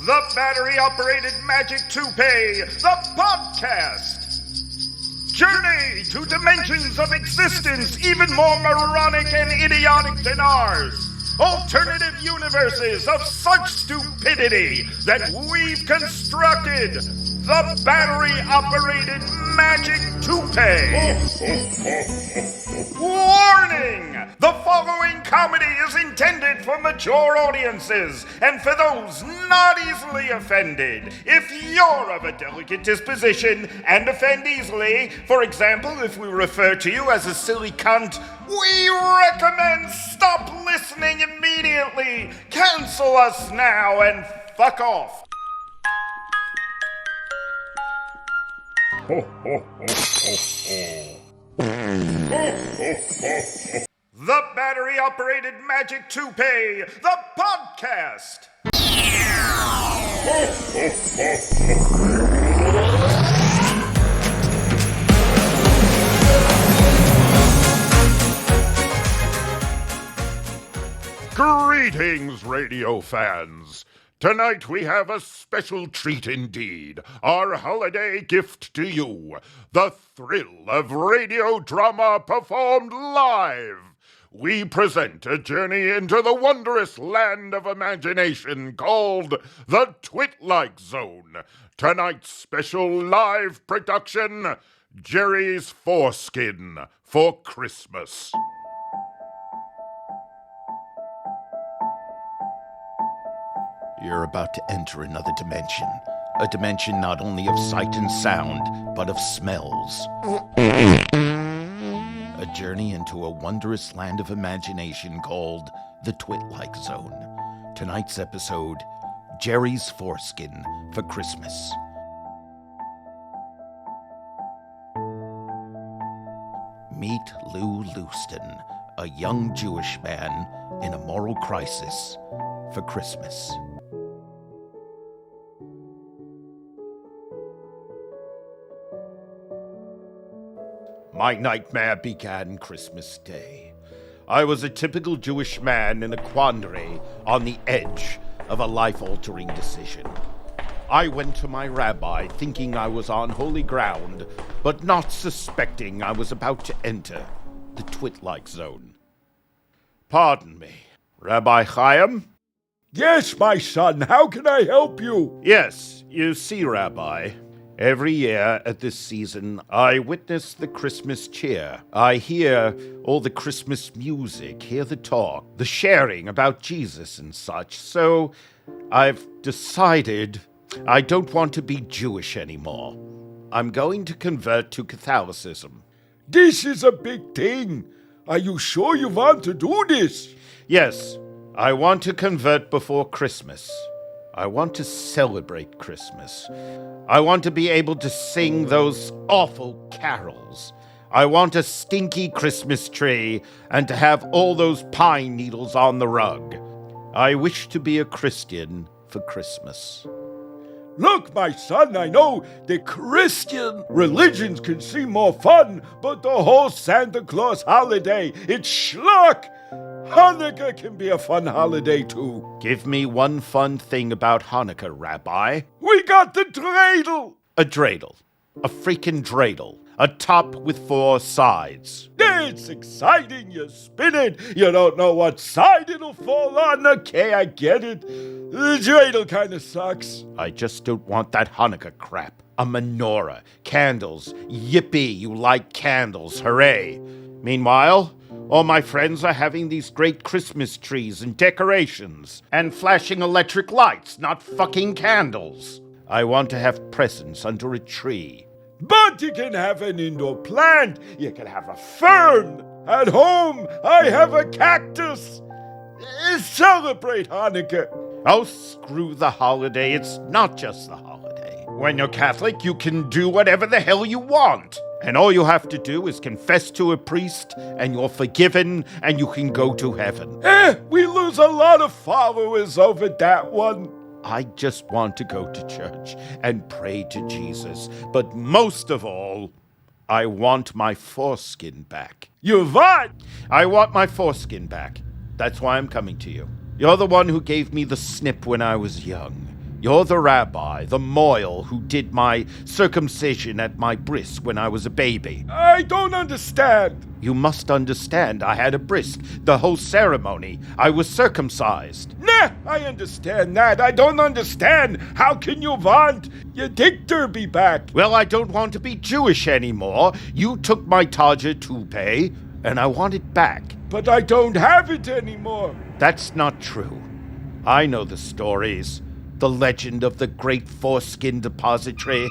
The Battery Operated Magic Toupee, the podcast. Journey to dimensions of existence even more moronic and idiotic than ours. Alternative universes of such stupidity that we've constructed. The Battery Operated Magic Toupee. Warning! The following comedy is intended for mature audiences and for those not easily offended. If you're of a delicate disposition and offend easily, for example, if we refer to you as a silly cunt, we recommend stop listening immediately. Cancel us now and fuck off. Ho, ho, ho, ho, ho. The Battery Operated Magic Toupee, the podcast. Greetings, radio fans. Tonight we have a special treat indeed, our holiday gift to you, the thrill of radio drama performed live. We present a journey into the wondrous land of imagination called the Twitlike Zone. Tonight's special live production, Jerry's Foreskin for Christmas. You're about to enter another dimension. A dimension not only of sight and sound, but of smells. A journey into a wondrous land of imagination called the Twitlike Zone. Tonight's episode, Jerry's Foreskin for Christmas. Meet Lou Leuston, a young Jewish man in a moral crisis for Christmas. My nightmare began Christmas Day. I was a typical Jewish man in a quandary on the edge of a life-altering decision. I went to my rabbi thinking I was on holy ground, but not suspecting I was about to enter the Twitlike Zone. Pardon me, Rabbi Chaim? Yes, my son, how can I help you? Yes, you see, Rabbi, every year at this season, I witness the Christmas cheer. I hear all the Christmas music, hear the talk, the sharing about Jesus and such. So I've decided I don't want to be Jewish anymore. I'm going to convert to Catholicism. This is a big thing. Are you sure you want to do this? Yes, I want to convert before Christmas. I want to celebrate Christmas. I want to be able to sing those awful carols. I want a stinky Christmas tree and to have all those pine needles on the rug. I wish to be a Christian for Christmas. Look, my son, I know the Christian religions can seem more fun, but the whole Santa Claus holiday, it's schlock. Hannukah can be a fun holiday, too. Give me one fun thing about Hannukah, Rabbi. We got the dreidel. A dreidel. A freaking dreidel. A top with 4 sides. It's exciting. You spin it. You don't know what side it'll fall on. Okay, I get it. The dreidel kind of sucks. I just don't want that Hannukah crap. A menorah. Candles. Yippee, you like candles. Hooray. Meanwhile, all my friends are having these great Christmas trees and decorations and flashing electric lights, not fucking candles. I want to have presents under a tree. But you can have an indoor plant. You can have a fern. At home, I have a cactus. Celebrate Hannukah. Oh, screw the holiday. It's not just the holiday. When you're Catholic, you can do whatever the hell you want. And all you have to do is confess to a priest, and you're forgiven, and you can go to heaven. We lose a lot of followers over that one. I just want to go to church and pray to Jesus. But most of all, I want my foreskin back. You what? I want my foreskin back. That's why I'm coming to you. You're the one who gave me the snip when I was young. You're the rabbi, the moil who did my circumcision at my bris when I was a baby. I don't understand. You must understand I had a bris. The whole ceremony. I was circumcised. Nah, I understand that. I don't understand. How can you want your dick derby back? Well, I don't want to be Jewish anymore. You took my Taja toupee, and I want it back. But I don't have it anymore. That's not true. I know the stories. The legend of the great Foreskin depository.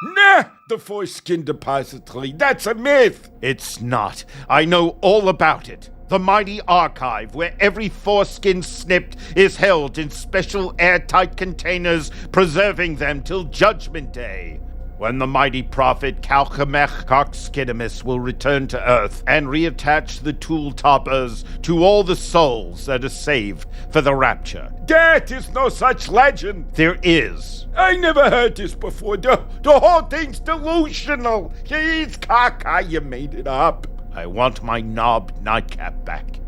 Nah, the Foreskin depository. That's a myth. It's not. I know all about it. The mighty archive where every foreskin snipped is held in special airtight containers, preserving them till Judgment Day, when the mighty prophet Calcamech Coxkidamus will return to Earth and reattach the tool toppers to all the souls that are saved for the rapture. That is no such legend. There is. I never heard this before. The whole thing's delusional. It's caca, you made it up. I want my knob nightcap back.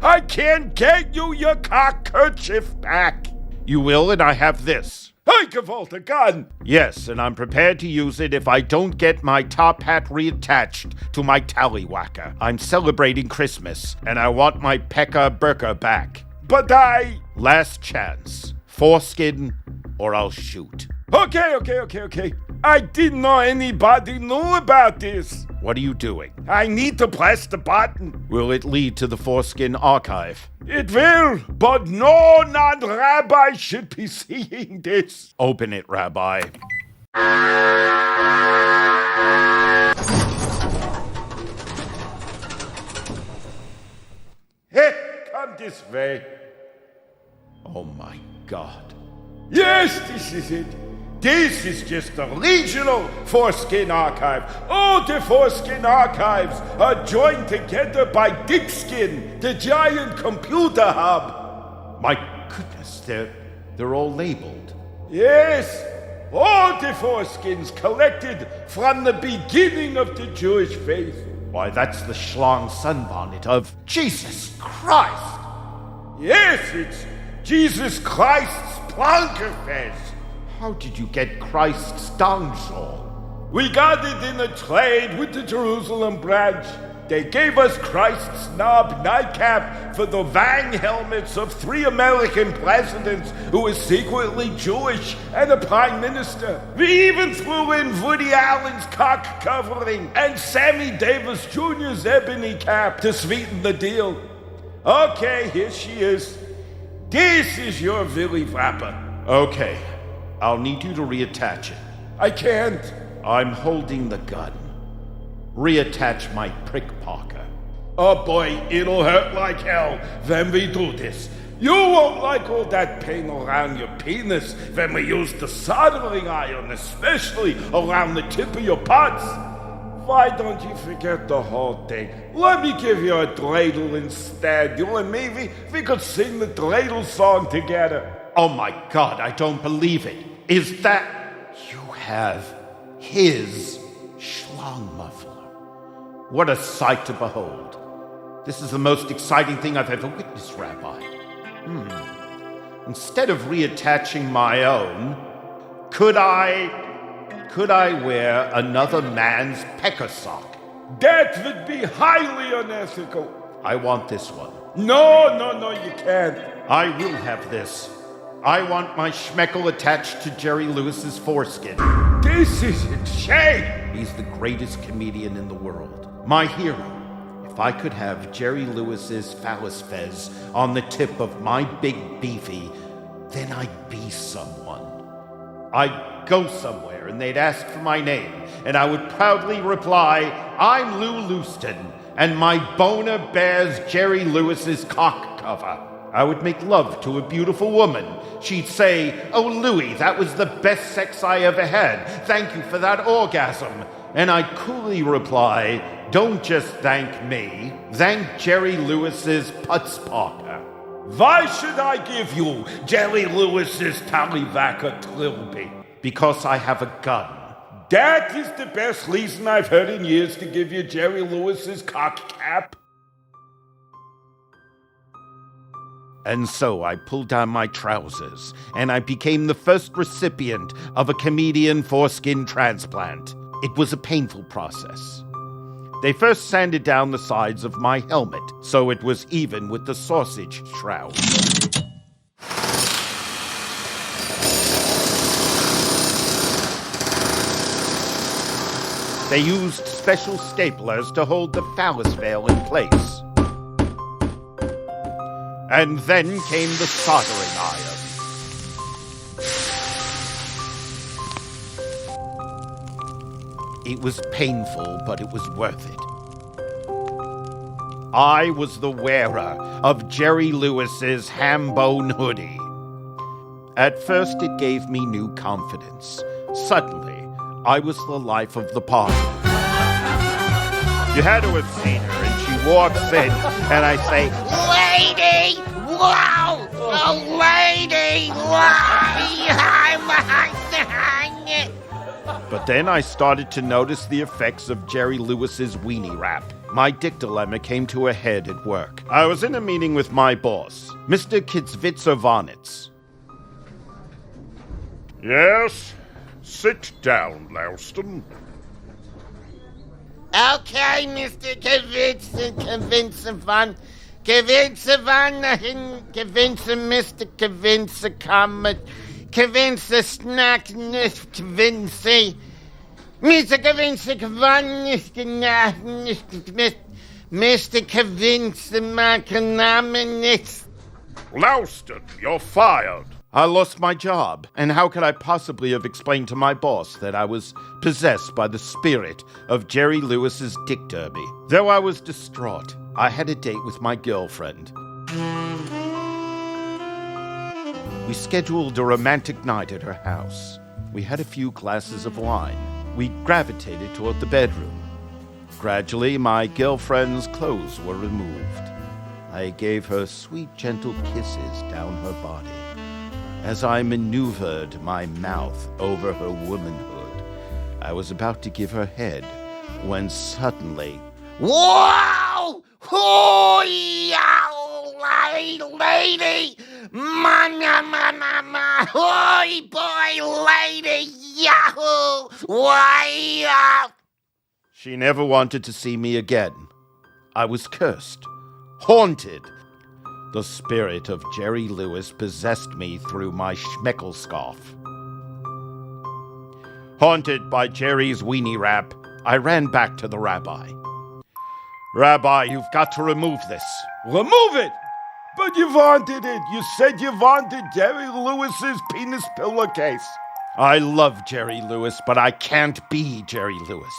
I can't get you your cock kerchief back. You will, and I have this. I gavolt a gun. Yes, and I'm prepared to use it if I don't get my top hat reattached to my tallywhacker. I'm celebrating Christmas, and I want my Pekka Burka back. But Last chance. Foreskin, or I'll shoot. Okay. I didn't know anybody knew about this. What are you doing? I need to press the button. Will it lead to the Foreskin archive? It will, but no non-rabbi should be seeing this. Open it, Rabbi. Hey, come this way. Oh my God. Yes, this is it. This is just the regional Foreskin archive. All the Foreskin archives are joined together by Dickskin, the giant computer hub. My goodness, they're all labeled. Yes, all the foreskins collected from the beginning of the Jewish faith. Why, that's the schlong sunbonnet of Jesus Christ. Yes, it's Jesus Christ's Plankerfest. How did you get Christ's dongsaw? We got it in a trade with the Jerusalem branch. They gave us Christ's knob nightcap for the Wang helmets of 3 American presidents who were secretly Jewish and a prime minister. We even threw in Woody Allen's cock covering and Sammy Davis Jr.'s ebony cap to sweeten the deal. Okay, here she is. This is your Willy wrapper. Okay, I'll need you to reattach it. I can't. I'm holding the gun. Reattach my prick parker. Oh boy, it'll hurt like hell when we do this. You won't like all that pain around your penis when we use the soldering iron, especially around the tip of your putts. Why don't you forget the whole thing? Let me give you a dreidel instead. You and me, we could sing the dreidel song together. Oh my God, I don't believe it. Is that... You have his schlong muffler. What a sight to behold. This is the most exciting thing I've ever witnessed, Rabbi. Instead of reattaching my own, could I wear another man's pecker sock? That would be highly unethical. I want this one. No, you can't. I will have this. I want my schmeckle attached to Jerry Lewis's foreskin. This is insane. He's the greatest comedian in the world. My hero. If I could have Jerry Lewis's phallus fez on the tip of my big beefy, then I'd be someone. I'd go somewhere and they'd ask for my name, and I would proudly reply, I'm Lou Lewiston, and my boner bears Jerry Lewis's cock cover. I would make love to a beautiful woman. She'd say, oh, Louie, that was the best sex I ever had. Thank you for that orgasm. And I'd coolly reply, don't just thank me. Thank Jerry Lewis's putz parker. Why should I give you Jerry Lewis's tallywhacker trilby? Because I have a gun. That is the best reason I've heard in years to give you Jerry Lewis's cock cap. And so I pulled down my trousers, and I became the first recipient of a comedian foreskin transplant. It was a painful process. They first sanded down the sides of my helmet, so it was even with the sausage shroud. They used special staplers to hold the phallus veil in place. And then came the soldering iron. It was painful, but it was worth it. I was the wearer of Jerry Lewis's ham-bone hoodie. At first, it gave me new confidence. Suddenly, I was the life of the party. You had to have seen her, and she walks in, and I say, "Lady! Wow! Oh, lady! But then I started to notice the effects of Jerry Lewis's weenie rap. My dilemma came to a head at work. I was in a meeting with my boss, Mr. Kitsvitsovanits. Yes? Sit down, Louston. Okay, Mr. Kvincevan, Mr. Kvince snack, Kvince. Mr. Kvince, Macanaminix. Louston, you're fired. I lost my job, and how could I possibly have explained to my boss that I was possessed by the spirit of Jerry Lewis's Dick Derby? Though I was distraught, I had a date with my girlfriend. We scheduled a romantic night at her house. We had a few glasses of wine. We gravitated toward the bedroom. Gradually, my girlfriend's clothes were removed. I gave her sweet, gentle kisses down her body. As I maneuvered my mouth over her womanhood, I was about to give her head when suddenly, Wow! Oh, lady! Ma! Oi, boy, lady! Yahoo! Why? she never wanted to see me again. I was cursed, haunted. The spirit of Jerry Lewis possessed me through my schmeckelscarf. Haunted by Jerry's weenie rap, I ran back to the rabbi. Rabbi, you've got to remove this. Remove it! But you wanted it. You said you wanted Jerry Lewis's penis pillowcase. I love Jerry Lewis, but I can't be Jerry Lewis.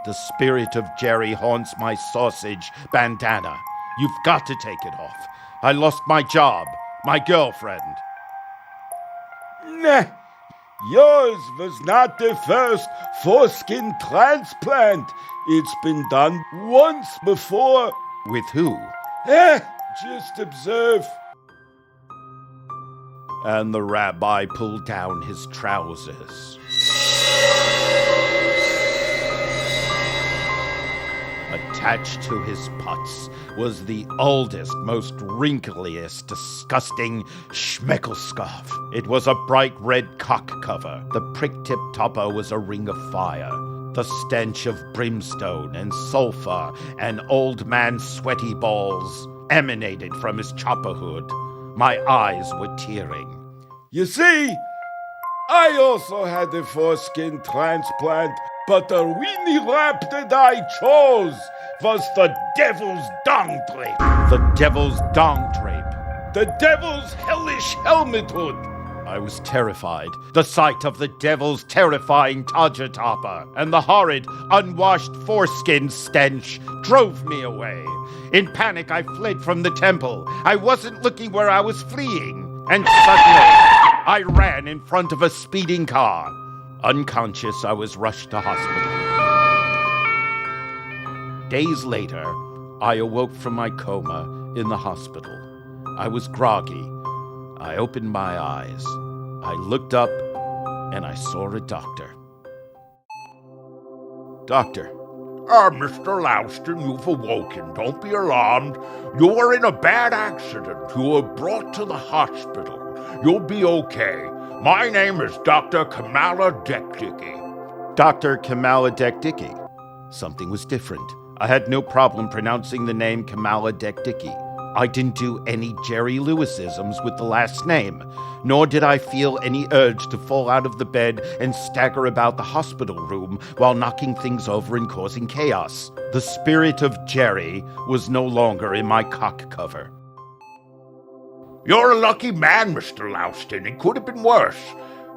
The spirit of Jerry haunts my sausage bandana. You've got to take it off. I lost my job, my girlfriend. Nah, yours was not the first foreskin transplant. It's been done once before. With who? Just observe. And the rabbi pulled down his trousers. Attached to his putz was the oldest, most wrinkliest, disgusting schmeckelscarf. It was a bright red cock cover. The prick-tip topper was a ring of fire. The stench of brimstone and sulfur and old man's sweaty balls emanated from his chopper hood. My eyes were tearing. You see, I also had a foreskin transplant, but the weenie rap that I chose was the devil's dung drape. The devil's dong drape. The devil's hellish helmet hood. I was terrified. The sight of the devil's terrifying todger topper and the horrid, unwashed foreskin stench drove me away. In panic, I fled from the temple. I wasn't looking where I was fleeing. And suddenly, I ran in front of a speeding car. Unconscious, I was rushed to hospital. Days later, I awoke from my coma in the hospital. I was groggy. I opened my eyes. I looked up, and I saw a doctor. Doctor, Mr. Louston, you've awoken. Don't be alarmed. You were in a bad accident. You were brought to the hospital. You'll be okay. My name is Dr. Kamala Dekdickie. Dr. Kamala Dekdickie. Something was different. I had no problem pronouncing the name Kamala Dekdickie. I didn't do any Jerry Lewisisms with the last name, nor did I feel any urge to fall out of the bed and stagger about the hospital room while knocking things over and causing chaos. The spirit of Jerry was no longer in my cock cover. You're a lucky man, Mr. Louston. It could have been worse.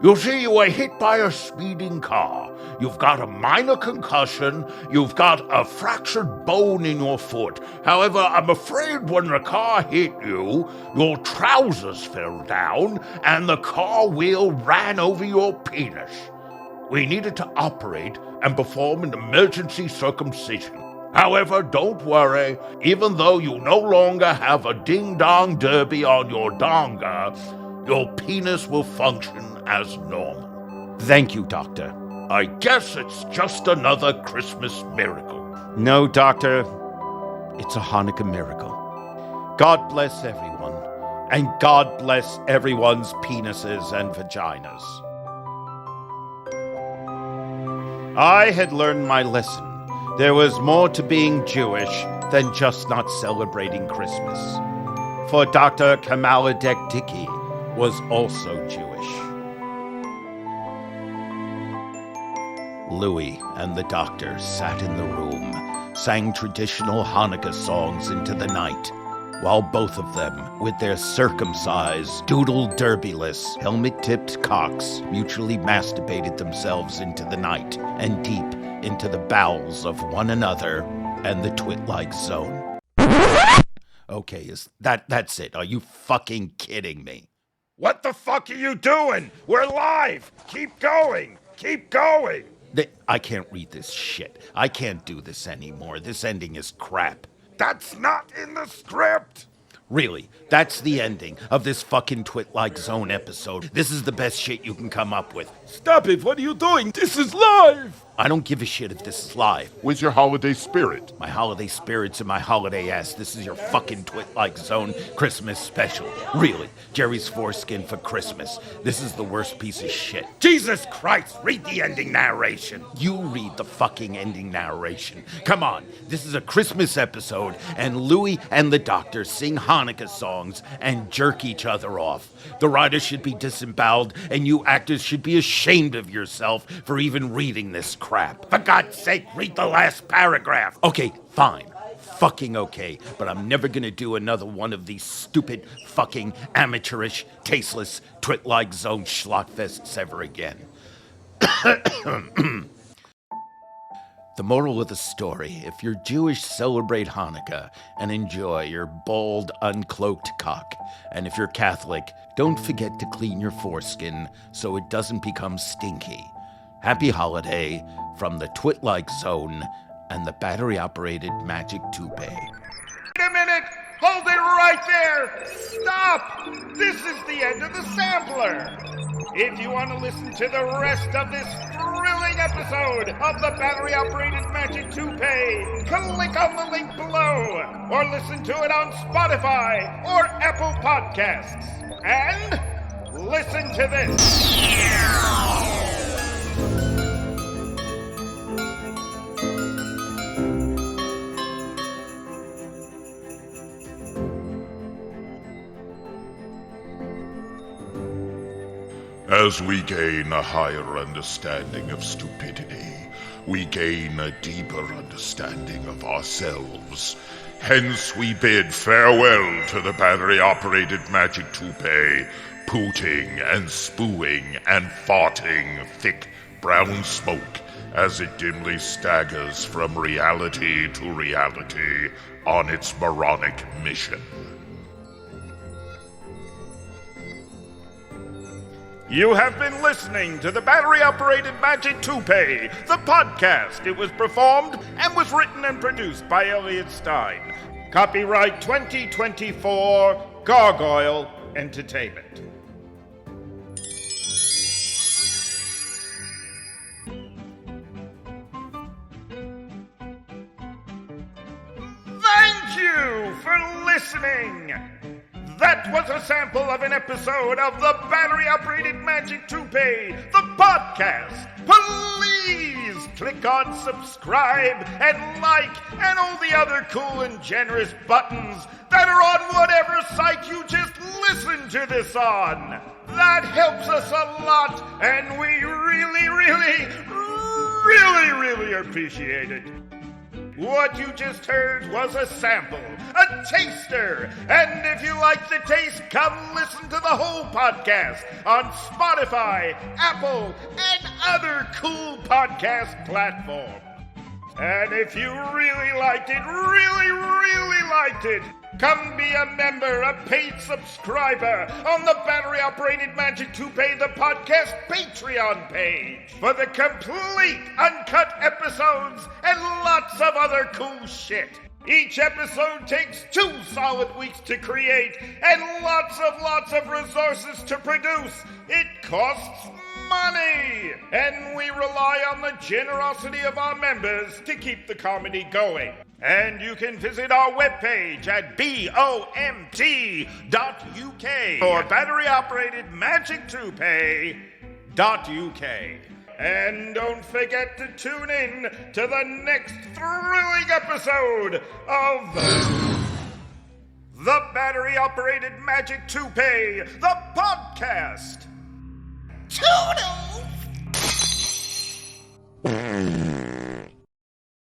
You see, you were hit by a speeding car. You've got a minor concussion. You've got a fractured bone in your foot. However, I'm afraid when the car hit you, your trousers fell down and the car wheel ran over your penis. We needed to operate and perform an emergency circumcision. However, don't worry. Even though you no longer have a ding-dong derby on your donga, your penis will function as normal. Thank you, Doctor. I guess it's just another Christmas miracle. No, Doctor. It's a Hannukah miracle. God bless everyone. And God bless everyone's penises and vaginas. I had learned my lesson. There was more to being Jewish than just not celebrating Christmas. For Dr. Kamala Dekdickie was also Jewish. Louis and the doctor sat in the room, sang traditional Hannukah songs into the night, while both of them, with their circumcised, doodle-derbyless, helmet-tipped cocks, mutually masturbated themselves into the night and deep into the bowels of one another and the Twitlike zone. Okay, that's it. Are you fucking kidding me? What the fuck are you doing? We're live! Keep going! Keep going! I can't read this shit. I can't do this anymore. This ending is crap. That's not in the script! Really, that's the ending of this fucking Twitlike Zone episode. This is the best shit you can come up with. Stop it! What are you doing? This is live! I don't give a shit if this is live. Where's your holiday spirit? My holiday spirits and my holiday ass. This is your fucking Twitlike Zone Christmas special. Really, Jerry's Foreskin for Christmas. This is the worst piece of shit. Jesus Christ! Read the ending narration! You read the fucking ending narration. Come on, this is a Christmas episode, and Louis and the doctor sing Hannukah songs and jerk each other off. The writers should be disemboweled, and you actors should be ashamed of yourself for even reading this crap. For God's sake, read the last paragraph! Okay, fine. Fucking okay, but I'm never gonna do another one of these stupid, fucking, amateurish, tasteless, Twitlike Zone schlockfests ever again. The moral of the story: if you're Jewish, celebrate Hannukah and enjoy your bald, uncloaked cock. And if you're Catholic, don't forget to clean your foreskin so it doesn't become stinky. Happy holiday from the Twitlike Zone and the Battery Operated Magic Toupee. Wait a minute! Hold it right there! Stop! This is the end of the sampler! If you want to listen to the rest of this thrilling episode of the Battery Operated Magic Toupee, click on the link below, or listen to it on Spotify or Apple Podcasts. And listen to this. As we gain a higher understanding of stupidity, we gain a deeper understanding of ourselves. Hence we bid farewell to the battery-operated magic toupee, pooting and spooing and farting thick brown smoke as it dimly staggers from reality to reality on its moronic mission. You have been listening to the Battery Operated Magic Toupee, the podcast. It was performed and was written and produced by Elliot Stein. Copyright 2024, Gargoyle Entertainment. for listening. That was a sample of an episode of the Battery Operated Magic Toupee, the podcast. Please click on subscribe and like and all the other cool and generous buttons that are on whatever site you just listened to this on. That helps us a lot, and we really appreciate it. What you just heard was a sample, a taster, and if you like the taste, come listen to the whole podcast on Spotify, Apple, and other cool podcast platforms. And if you really liked it, really liked it, come be a member, a paid subscriber on the Battery Operated Magic Toupee, the podcast Patreon page for the complete uncut episodes and lots of other cool shit. Each episode takes 2 solid weeks to create and lots of resources to produce. It costs money, and we rely on the generosity of our members to keep the comedy going. And you can visit our webpage at BOMT.UK or Battery Operated Magic Toupee.UK. And don't forget to tune in to the next thrilling episode of the Battery Operated Magic Toupee, the podcast. Toodles!